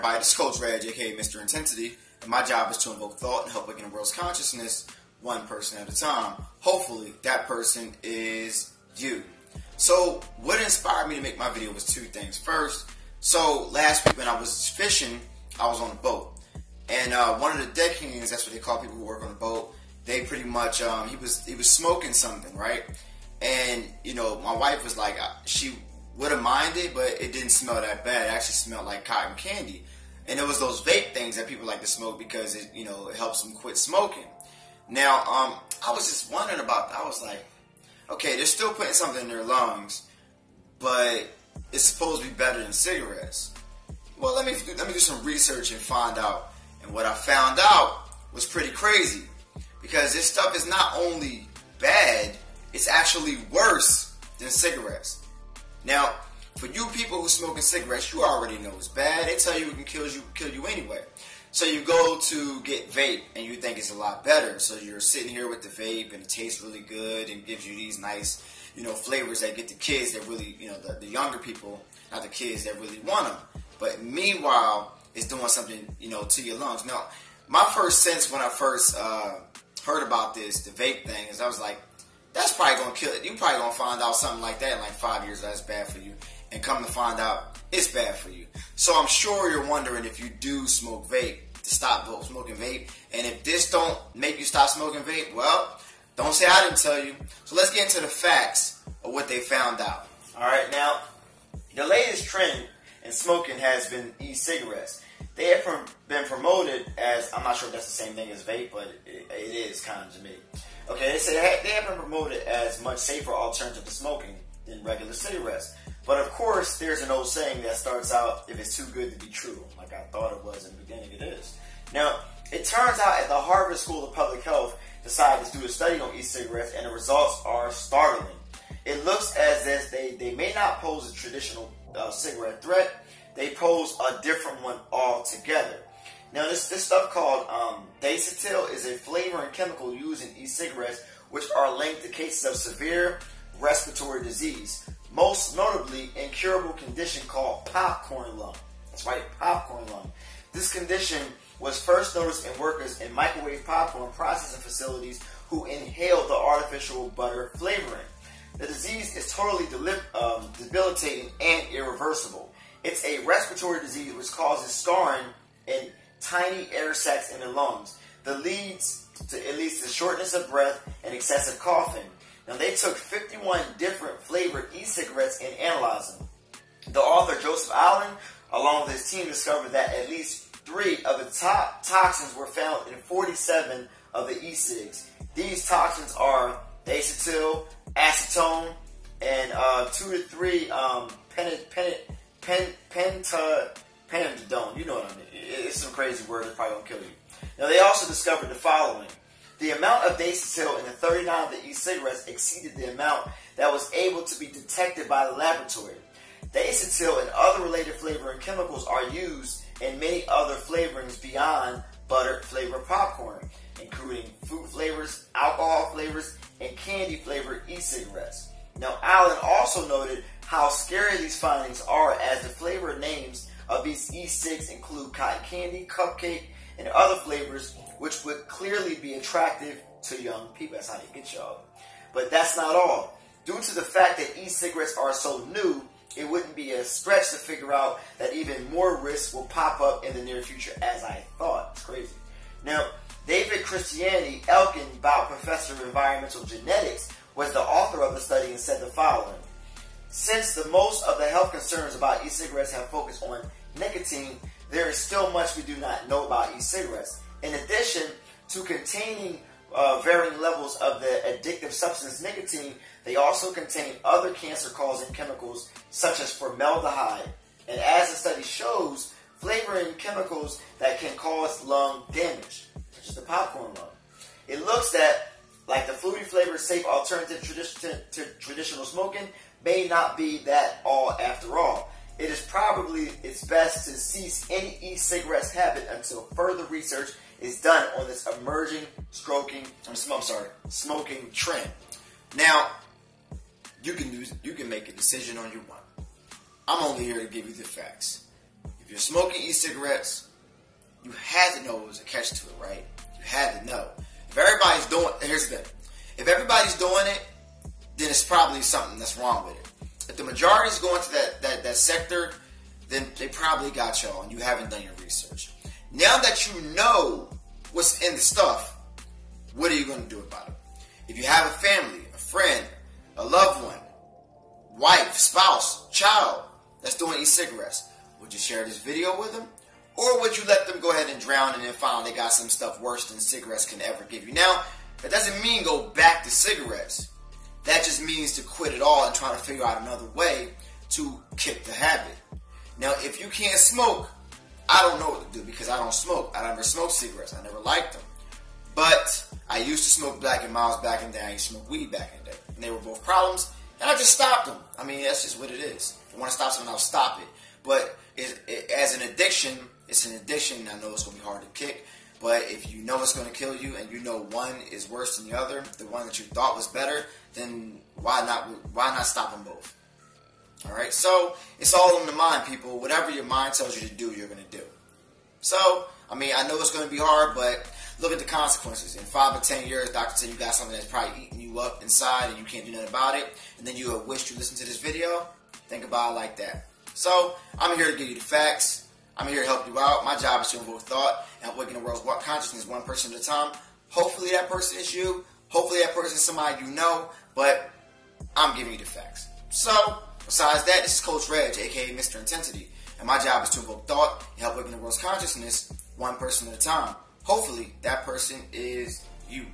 everybody, this is Coach Reg, aka Mr. Intensity, and my job is to invoke thought and help awaken the world's consciousness one person at a time. Hopefully, that person is you. So, what inspired me to make my video was two things. First, so last week when I was fishing, I was on a boat. And one of the deckhands, that's what they call people who work on the boat, they pretty much, he was smoking something, right? And, you know, my wife was like, she would have minded, but it didn't smell that bad. It actually smelled like cotton candy. And it was those vape things that people like to smoke because it, you know, it helps them quit smoking. Now, I was just wondering about that. I was like, okay, they're still putting something in their lungs, but it's supposed to be better than cigarettes. Well, let me do some research and find out. And what I found out was pretty crazy, because this stuff is not only bad, it's actually worse than cigarettes. Now, for you people who smoking cigarettes, you already know it's bad. They tell you it can kill you anyway. So you go to get vape and you think it's a lot better. So you're sitting here with the vape and it tastes really good and gives you these nice, you know, flavors that get the kids that really, you know, the younger people, not the kids that really want them. But meanwhile, it's doing something, you know, to your lungs. Now, my first sense when I first heard about this, the vape thing, is I was like, that's probably going to kill it. You're probably going to find out something like that in like 5 years that's bad for you. And come to find out, it's bad for you. So I'm sure you're wondering if you do smoke vape, to stop smoking vape. And if this don't make you stop smoking vape, well, don't say I didn't tell you. So let's get into the facts of what they found out. Alright, now, the latest trend in smoking has been e-cigarettes. They have been promoted as, I'm not sure if that's the same thing as vape, but it is kind of to me. Okay, they say they have been promoted as much safer alternative to smoking than regular cigarettes. But of course, there's an old saying that starts out, if it's too good to be true, like I thought it was in the beginning, it is. Now, it turns out at the Harvard School of Public Health decided to do a study on e-cigarettes, and the results are startling. It looks as if they may not pose a traditional cigarette threat. They pose a different one altogether. Now, this stuff called dacetyl is a flavoring chemical used in e-cigarettes, which are linked to cases of severe respiratory disease, most notably incurable condition called popcorn lung. That's right, popcorn lung. This condition was first noticed in workers in microwave popcorn processing facilities who inhaled the artificial butter flavoring. The disease is totally debilitating and irreversible. It's a respiratory disease which causes scarring in tiny air sacs in the lungs. It leads to shortness of breath and excessive coughing. Now, they took 51 different flavored e-cigarettes and analyzed them. The author, Joseph Allen, along with his team, discovered that at least 3 of the top toxins were found in 47 of the e-cigs. These toxins are dacetyl, acetone, and 2 to 3 pentadone. You know what I mean. It's some crazy word that's probably going to kill you. Now, they also discovered the following. The amount of dacetyl in the 39 of the e-cigarettes exceeded the amount that was able to be detected by the laboratory. Dacetyl and other related flavoring chemicals are used in many other flavorings beyond butter flavored popcorn, including food flavors, alcohol flavors, and candy flavored e-cigarettes. Now, Allen also noted how scary these findings are, as the flavor names of these e-cigs include cotton candy, cupcake, and other flavors which would clearly be attractive to young people. That's how they get y'all. But that's not all. Due to the fact that e-cigarettes are so new, it wouldn't be a stretch to figure out that even more risks will pop up in the near future, as I thought. It's crazy. Now, David Christiani Elkin, professor of environmental genetics, was the author of the study and said the following. Since the most of the health concerns about e-cigarettes have focused on nicotine, there is still much we do not know about e-cigarettes. In addition to containing varying levels of the addictive substance nicotine, they also contain other cancer-causing chemicals such as formaldehyde. And as the study shows, flavoring chemicals that can cause lung damage, such as the popcorn lung. It looks that, like the fruity flavored safe alternative to traditional smoking, may not be that all after all. It is probably best to cease any e-cigarettes habit until further research is done on this emerging smoking trend. Now, you can make a decision on your own. I'm only here to give you the facts. If you're smoking e-cigarettes, you had to know it was a catch to it, right? You had to know. If everybody's doing, here's the thing. If everybody's doing it, then it's probably something that's wrong with it. If the majority is going to that sector, then they probably got y'all and you haven't done your research. Now that you know what's in the stuff, what are you going to do about it? If you have a family, a friend, a loved one, wife, spouse, child that's doing e-cigarettes, would you share this video with them? Or would you let them go ahead and drown and then find they got some stuff worse than cigarettes can ever give you? Now, that doesn't mean go back to cigarettes. That just means to quit it all and try to figure out another way to kick the habit. Now, if you can't smoke, I don't know what to do because I don't smoke. I never smoked cigarettes. I never liked them. But I used to smoke Black and Milds back in the day. I used to smoke weed back in the day. And they were both problems. And I just stopped them. I mean, that's just what it is. If I want to stop something, I'll stop it. But as an addiction, it's an addiction. I know it's going to be hard to kick. But if you know it's going to kill you and you know one is worse than the other, the one that you thought was better, then why not stop them both? All right? So it's all in the mind, people. Whatever your mind tells you to do, you're going to do. So, I mean, I know it's going to be hard, but look at the consequences. In 5 or 10 years, doctor said you got something that's probably eating you up inside and you can't do nothing about it. And then you have wished you listened to this video. Think about it like that. So, I'm here to give you the facts. I'm here to help you out. My job is to invoke thought and help awaken the world's consciousness one person at a time. Hopefully that person is you. Hopefully that person is somebody you know. But I'm giving you the facts. So, besides that, this is Coach Reg, a.k.a. Mr. In10sity. And my job is to invoke thought and help awaken the world's consciousness one person at a time. Hopefully that person is you.